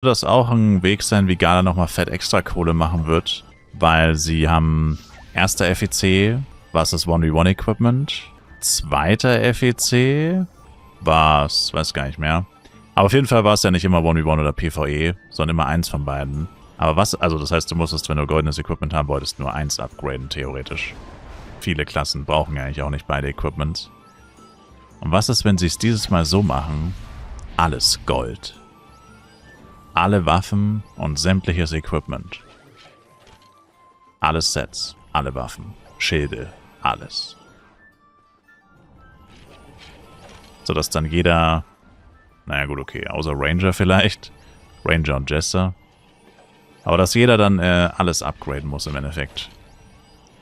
das auch ein Weg sein, wie Gala nochmal fett extra Kohle machen wird, weil sie haben erster FEC, was das 1v1 Equipment, zweiter FEC, was, weiß gar nicht mehr. Aber auf jeden Fall war es ja nicht immer 1v1 oder PvE, sondern immer eins von beiden. Aber was, also das heißt, du musstest, wenn du goldenes Equipment haben wolltest, nur eins upgraden, theoretisch. Viele Klassen brauchen ja eigentlich auch nicht beide Equipments. Und was ist, wenn sie es dieses Mal so machen? Alles Gold. Alle Waffen und sämtliches Equipment. Alle Sets, alle Waffen, Schilde, alles. Sodass dann jeder, naja gut, okay, außer Ranger vielleicht, Ranger und Jester, aber dass jeder dann alles upgraden muss im Endeffekt.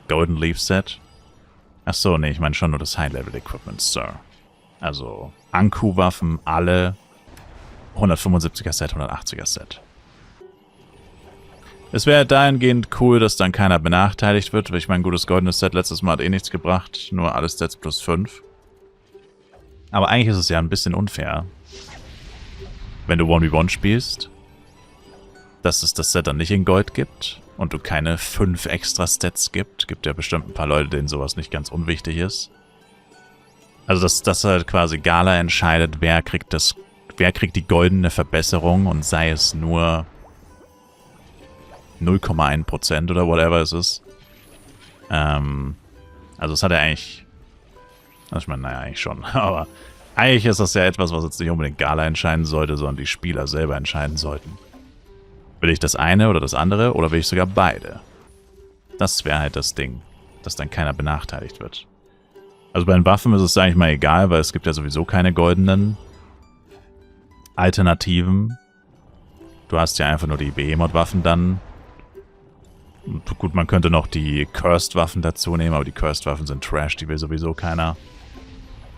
Golden Leaf Set. Achso, nee, ich meine schon nur das High-Level-Equipment, Sir. Also Anku-Waffen, alle 175er Set, 180er Set. Es wäre dahingehend cool, dass dann keiner benachteiligt wird, weil ich mein gutes goldenes Set letztes Mal hat eh nichts gebracht, nur alles Sets plus 5. Aber eigentlich ist es ja ein bisschen unfair, wenn du 1v1 spielst, dass es das Set dann nicht in Gold gibt und du keine 5 extra Stats gibt. Gibt ja bestimmt ein paar Leute, denen sowas nicht ganz unwichtig ist. Also dass halt quasi Gala entscheidet, wer kriegt die goldene Verbesserung und sei es nur 0,1% oder whatever es ist. Also es hat ja eigentlich... Also ich meine, naja, eigentlich schon. Aber eigentlich ist das ja etwas, was jetzt nicht unbedingt Gala entscheiden sollte, sondern die Spieler selber entscheiden sollten. Will ich das eine oder das andere oder will ich sogar beide? Das wäre halt das Ding, dass dann keiner benachteiligt wird. Also bei den Waffen ist es eigentlich mal egal, weil es gibt ja sowieso keine goldenen Alternativen. Du hast ja einfach nur die Behemoth-Waffen dann. Und gut, man könnte noch die Cursed-Waffen dazu nehmen, aber die Cursed-Waffen sind Trash, die will sowieso keiner.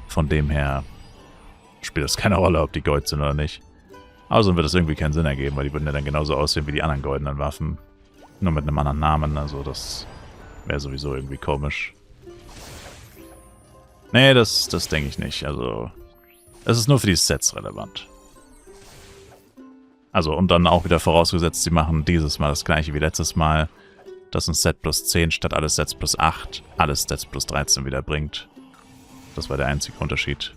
Von dem her spielt es keine Rolle, ob die Gold sind oder nicht. Außerdem wird es irgendwie keinen Sinn ergeben, weil die würden ja dann genauso aussehen wie die anderen goldenen Waffen. Nur mit einem anderen Namen, also das wäre sowieso irgendwie komisch. Nee, das denke ich nicht. Also, es ist nur für die Sets relevant. Also, und dann auch wieder vorausgesetzt, sie machen dieses Mal das gleiche wie letztes Mal, dass ein Set plus 10 statt alles Sets plus 8 alles Sets plus 13 wieder bringt. Das war der einzige Unterschied.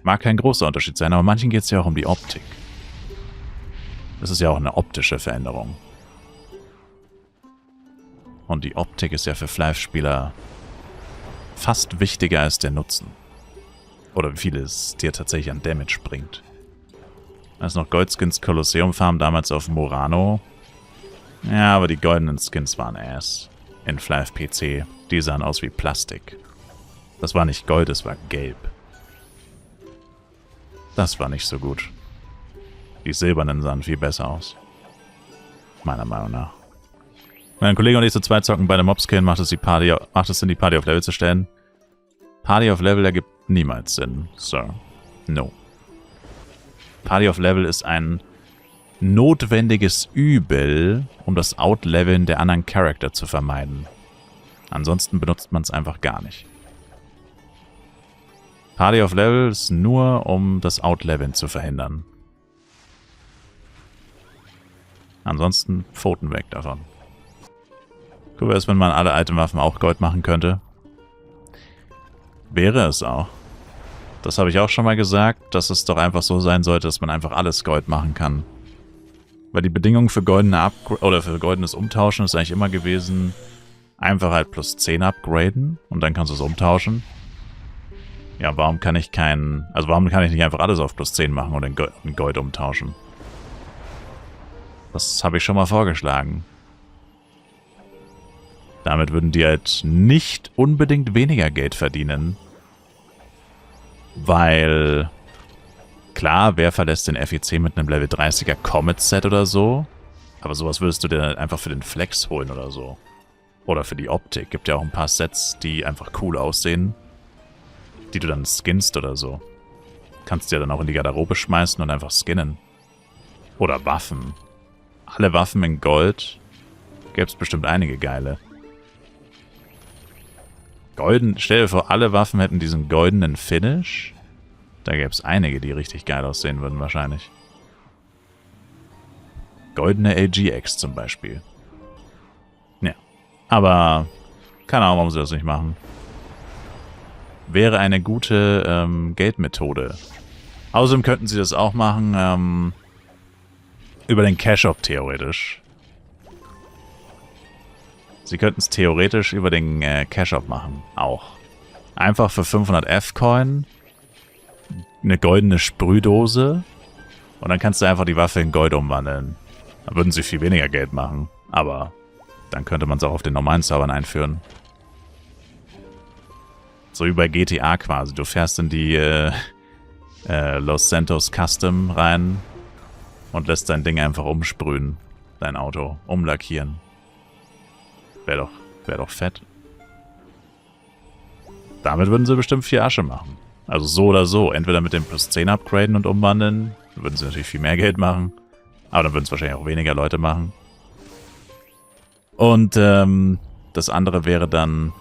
Mag kein großer Unterschied sein, aber manchen geht es ja auch um die Optik. Das ist ja auch eine optische Veränderung. Und die Optik ist ja für Flive-Spieler fast wichtiger als der Nutzen. Oder wie viel es dir tatsächlich an Damage bringt. Als noch Goldskins Kolosseum Farm damals auf Murano. Ja, aber die goldenen Skins waren ass. In Flive PC. Die sahen aus wie Plastik. Das war nicht Gold, es war gelb. Das war nicht so gut. Die silbernen sahen viel besser aus. Meiner Meinung nach. Wenn ein Kollege und ich zu zweit zocken bei der Mobskin, macht es Sinn, die Party auf Level zu stellen? Party auf Level ergibt niemals Sinn, Sir. No. Party auf Level ist ein notwendiges Übel, um das Outleveln der anderen Charakter zu vermeiden. Ansonsten benutzt man es einfach gar nicht. Party of Level ist nur, um das Outleveln zu verhindern. Ansonsten Pfoten weg davon. Cool wäre es, wenn man alle Itemwaffen auch Gold machen könnte. Wäre es auch. Das habe ich auch schon mal gesagt, dass es doch einfach so sein sollte, dass man einfach alles Gold machen kann. Weil die Bedingung für für goldenes Umtauschen ist eigentlich immer gewesen, einfach halt plus 10 upgraden und dann kannst du es umtauschen. Ja, warum kann ich nicht einfach alles auf plus 10 machen und in Gold umtauschen? Das habe ich schon mal vorgeschlagen. Damit würden die halt nicht unbedingt weniger Geld verdienen. Weil, klar, wer verlässt den FEC mit einem Level 30er Comet-Set oder so? Aber sowas würdest du dir halt einfach für den Flex holen oder so. Oder für die Optik. Gibt ja auch ein paar Sets, die einfach cool aussehen. Die du dann skinnst oder so. Kannst du ja dann auch in die Garderobe schmeißen und einfach skinnen. Oder Waffen. Alle Waffen in Gold. Gäbe es bestimmt einige geile. Stell dir vor, alle Waffen hätten diesen goldenen Finish. Da gäbe es einige, die richtig geil aussehen würden wahrscheinlich. Goldene AGX zum Beispiel. Ja. Aber keine Ahnung, warum sie das nicht machen. Wäre eine gute Geldmethode. Außerdem könnten sie das auch machen über den Cash-Shop theoretisch. Sie könnten es theoretisch über den Cash-Shop machen. Auch. Einfach für 500 F-Coin eine goldene Sprühdose und dann kannst du einfach die Waffe in Gold umwandeln. Dann würden sie viel weniger Geld machen. Aber dann könnte man es auch auf den normalen Servern einführen. So wie bei GTA quasi. Du fährst in die Los Santos Custom rein und lässt dein Ding einfach umsprühen. Dein Auto. Umlackieren. Wäre doch fett. Damit würden sie bestimmt viel Asche machen. Also so oder so. Entweder mit dem plus 10 upgraden und umwandeln. Dann würden sie natürlich viel mehr Geld machen. Aber dann würden es wahrscheinlich auch weniger Leute machen. Und das andere wäre dann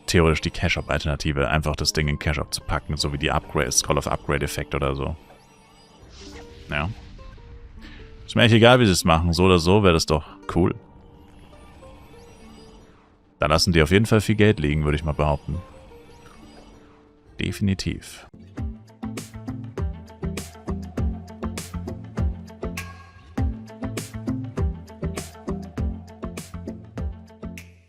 theoretisch die Cash-Up-Alternative. Einfach das Ding in Cash-Up zu packen. So wie die Call of Upgrade-Effekt oder so. Ja. Ist mir echt egal, wie sie es machen. So oder so wäre das doch cool. Da lassen die auf jeden Fall viel Geld liegen, würde ich mal behaupten. Definitiv.